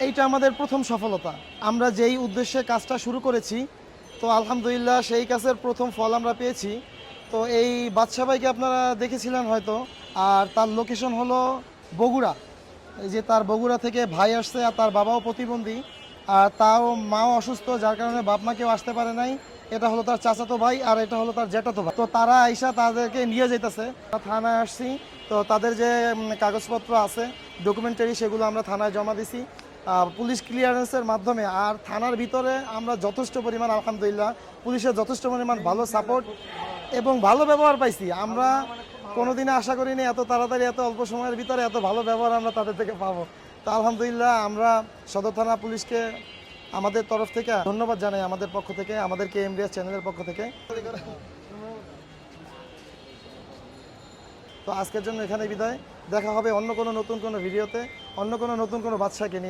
এইটা আমাদের প্রথম সফলতা। আমরা যেই উদ্দেশ্যে কাজটা শুরু করেছি, তো আলহামদুলিল্লাহ সেই কাজের প্রথম ফল আমরা পেয়েছি। তো এই বাদশা ভাইকে আপনারা দেখেছিলেন হয়তো, আর তার লোকেশন হলো বগুড়া। এই যে তার বগুড়া থেকে ভাই আসছে, আর তার বাবাও প্রতিবন্ধী, আর তাও মাও অসুস্থ, যার কারণে বাপ মা কেউ আসতে পারে নাই। এটা হলো তার চাচাতো ভাই, আর এটা হলো তার জ্যাঠাতো ভাই। তো তারা আইসা তাদেরকে নিয়ে যাইতেছে। থানায় আসছি, তো তাদের যে কাগজপত্র আছে, ডকুমেন্টারি, সেগুলো আমরা থানায় জমা দিছি পুলিশ ক্লিয়ারেন্সের মাধ্যমে। আর থানার ভিতরে আমরা যথেষ্ট পরিমাণ আলহামদুলিল্লাহ পুলিশের যথেষ্ট পরিমাণ ভালো সাপোর্ট এবং ভালো ব্যবহার পাইছি। আমরা কোনোদিনও আশা করিনি এত তাড়াতাড়ি এত অল্প সময়ের ভিতরে এত ভালো ব্যবহার আমরা তাদের থেকে পাবো। তো আলহামদুলিল্লাহ আমরা সদর থানা পুলিশকে আমাদের তরফ থেকে ধন্যবাদ জানাই, আমাদের পক্ষ থেকে, আমাদের KMDS চ্যানেলের পক্ষ থেকে। তো আজকের জন্য এখানে বিদায়। দেখা হবে অন্য কোনো নতুন কোনো ভিডিওতে, অন্য কোনো নতুন কোনো বাদশাকে নিয়ে।